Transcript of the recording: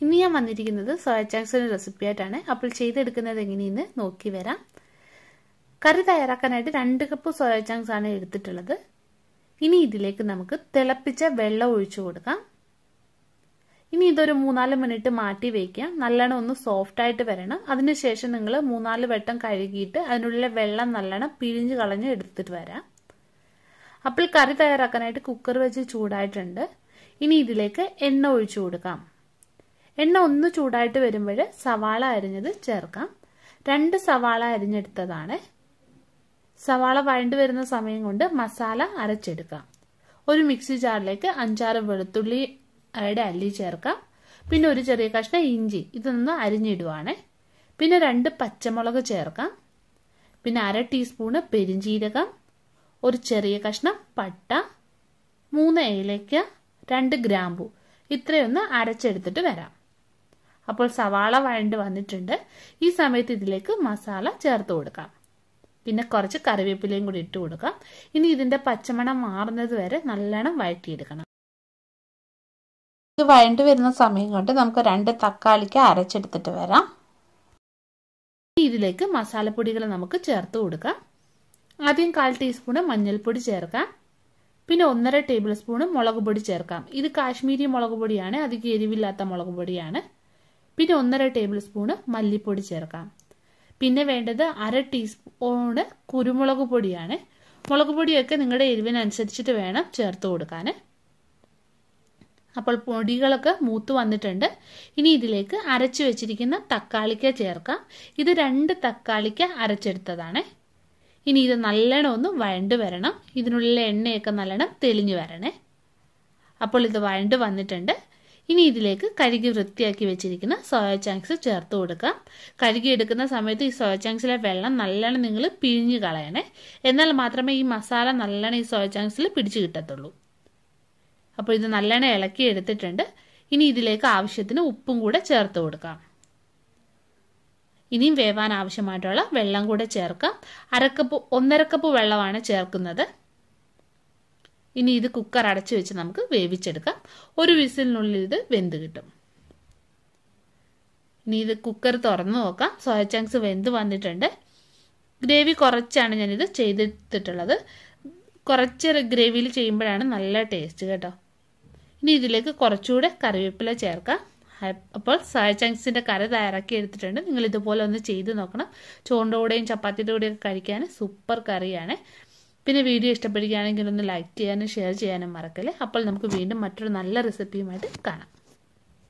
ഇനി ഞാൻ വന്നിരിക്കുന്നത് സോയ ചങ്ക്സിന്റെ റെസിപ്പി ആയിട്ടാണ്. അപ്പോൾ ചെയ്തെടുക്കുന്നത് എങ്ങനെയെന്ന് നോക്കി വരാം. കറി തയ്യാറാക്കാനായിട്ട് 2 കപ്പ് സോയ ചങ്ക്സ് ആണ് എടുത്തിട്ടുള്ളത്. ഇനി ഇതിലേക്ക് നമുക്ക് തിളപ്പിച്ച വെള്ളം ഒഴിച്ചു കൊടുക്കാം. ഇനി ഇതൊരു 3-4 മിനിറ്റ് മാറ്റി വയ്ക്കാം. നല്ലോണം ഒന്ന് സോഫ്റ്റ് ആയിട്ട് വരണം. അതിനുശേഷം നിങ്ങൾ 3-4 വട്ടം കഴുകിയിട്ട് അതിനുള്ളിലെ വെള്ളം നല്ലോണം പിഴിഞ്ഞ് കളഞ്ഞ് എടുത്തിട്ട് വരാം. അപ്പോൾ കറി തയ്യാറാക്കാനായിട്ട് കുക്കർ വെച്ച് ചൂടായിട്ടുണ്ട്. ഇനി ഇതിലേക്ക് എണ്ണ ഒഴിച്ചു കൊടുക്കാം. എണ്ണ ഒന്ന് ചൂടായിട്ട് വരുമ്പോൾ സവാള അരിഞ്ഞത് ചേർക്കാം. 2 സവാള അരിഞ്ഞെടുത്തതാണ്. സവാള വഴണ്ടു വരുന്ന സമയം കൊണ്ട് മസാല അരച്ചെടുക്കാം. ഒരു മിക്സി ജാറിലേക്ക് 5-6 വെളുത്തുള്ളിയുടെ അല്ലി ചേർക്കാം. പിന്നെ ഒരു ചെറിയ കഷ്ണം ഇഞ്ചി ഇതൊന്ന് അരിഞ്ഞിടുവാണ്. പിന്നെ 2 പച്ചമുളക് ചേർക്കാം. പിന്നെ 1/2 ടീസ്പൂണ് പെരിഞ്ജീരകം, ഒരു ചെറിയ കഷ്ണം പട്ട, 3 ഏലക്ക, 2 ഗ്രാമ്പു ഇത്രയൊന്ന് അരച്ചെടുത്തിട്ട് വരാം. അപ്പോൾ സവാള വഴണ്ട് വന്നിട്ടുണ്ട്. ഈ സമയത്ത് ഇതിലേക്ക് മസാല ചേർത്ത് കൊടുക്കാം. പിന്നെ കുറച്ച് കറിവേപ്പിലയും കൂടി ഇട്ട് കൊടുക്കാം. ഇനി ഇതിന്റെ പച്ചമണം മാറുന്നത് വരെ നല്ലോണം വഴറ്റിയെടുക്കണം. ഇത് വഴണ്ട് വരുന്ന സമയം കൊണ്ട് നമുക്ക് 2 തക്കാളിക്ക് അരച്ചെടുത്തിട്ട് വരാം. ഇതിലേക്ക് മസാലപ്പൊടികൾ നമുക്ക് ചേർത്ത് കൊടുക്കാം. ആദ്യം 1/4 ടീസ്പൂണ് മഞ്ഞൾപ്പൊടി ചേർക്കാം. പിന്നെ 1.5 ടേബിൾ സ്പൂണ് മുളക് പൊടി ചേർക്കാം. ഇത് കാശ്മീരി മുളക് പൊടിയാണ്, അധികം എരിവില്ലാത്ത മുളക് പൊടിയാണ്. പിന്നെ 1.5 ടേബിൾ സ്പൂണ് മല്ലിപ്പൊടി ചേർക്കാം. പിന്നെ വേണ്ടത് 1/2 ടീസ്പൂണ് കുരുമുളക് പൊടിയാണ്. മുളക് പൊടിയൊക്കെ നിങ്ങളുടെ എരിവിനനുസരിച്ചിട്ട് വേണം ചേർത്ത് കൊടുക്കാൻ. അപ്പോൾ പൊടികളൊക്കെ മൂത്ത് വന്നിട്ടുണ്ട്. ഇനി ഇതിലേക്ക് അരച്ചു വെച്ചിരിക്കുന്ന തക്കാളിക്ക ചേർക്കാം. ഇത് 2 തക്കാളിക്ക അരച്ചെടുത്തതാണ്. ഇനി ഇത് നല്ലോണം ഒന്ന് വഴണ്ട് വരണം. ഇതിനുള്ളിലെ എണ്ണയൊക്കെ നല്ലോണം തെളിഞ്ഞു വരണേ. അപ്പോൾ ഇത് വഴണ്ട് വന്നിട്ടുണ്ട്. ഇനി ഇതിലേക്ക് കഴുകി വൃത്തിയാക്കി വെച്ചിരിക്കുന്ന സോയ ചങ്ക്സ് ചേർത്ത് കൊടുക്കാം. കഴുകി എടുക്കുന്ന സമയത്ത് ഈ സോയ ചങ്ക്സിലെ വെള്ളം നല്ലോണം നിങ്ങൾ പിഴിഞ്ഞ് കളയണേ. എന്നാൽ മാത്രമേ ഈ മസാല നല്ലോണം ഈ സോയ ചങ്ക്സിൽ പിടിച്ചു കിട്ടത്തുള്ളൂ. അപ്പോൾ ഇത് നല്ലോണം ഇളക്കി എടുത്തിട്ടുണ്ട്. ഇനി ഇതിലേക്ക് ആവശ്യത്തിന് ഉപ്പും കൂടെ ചേർത്ത് കൊടുക്കാം. ഇനിയും വേവാൻ ആവശ്യമായിട്ടുള്ള വെള്ളം കൂടെ ചേർക്കാം. 1.5 കപ്പ് വെള്ളമാണ് ചേർക്കുന്നത്. ഇനി ഇത് കുക്കർ അടച്ചു വെച്ച് നമുക്ക് വേവിച്ചെടുക്കാം. ഒരു വിസിലിനുള്ളിൽ ഇത് വെന്ത് കിട്ടും. ഇനി ഇത് കുക്കർ തുറന്നു നോക്കാം. സോയ ചങ്ക്സ് വെന്ത് വന്നിട്ടുണ്ട്. ഗ്രേവി കുറച്ചാണ് ഞാനിത് ചെയ്തെടുത്തിട്ടുള്ളത്. കുറച്ച് ഗ്രേവിയിൽ ചെയ്യുമ്പോഴാണ് നല്ല ടേസ്റ്റ് കേട്ടോ. ഇനി ഇതിലേക്ക് കുറച്ചുകൂടെ കറിവേപ്പില ചേർക്കാം. അപ്പോൾ സോയ ചങ്ക്സിന്റെ കറി തയ്യാറാക്കി എടുത്തിട്ടുണ്ട്. നിങ്ങൾ ഇതുപോലെ ഒന്ന് ചെയ്ത് നോക്കണം. ചോറിൻ്റെ കൂടെയും ചപ്പാത്തിയുടെ കൂടെയൊക്കെ കഴിക്കാൻ സൂപ്പർ കറിയാണ്. പിന്നെ വീഡിയോ ഇഷ്ടപ്പെടുകയാണെങ്കിൽ ഒന്ന് ലൈക്ക് ചെയ്യാനും ഷെയർ ചെയ്യാനും മറക്കല്ലേ. അപ്പോൾ നമുക്ക് വീണ്ടും മറ്റൊരു നല്ല റെസിപ്പിയുമായിട്ട് കാണാം.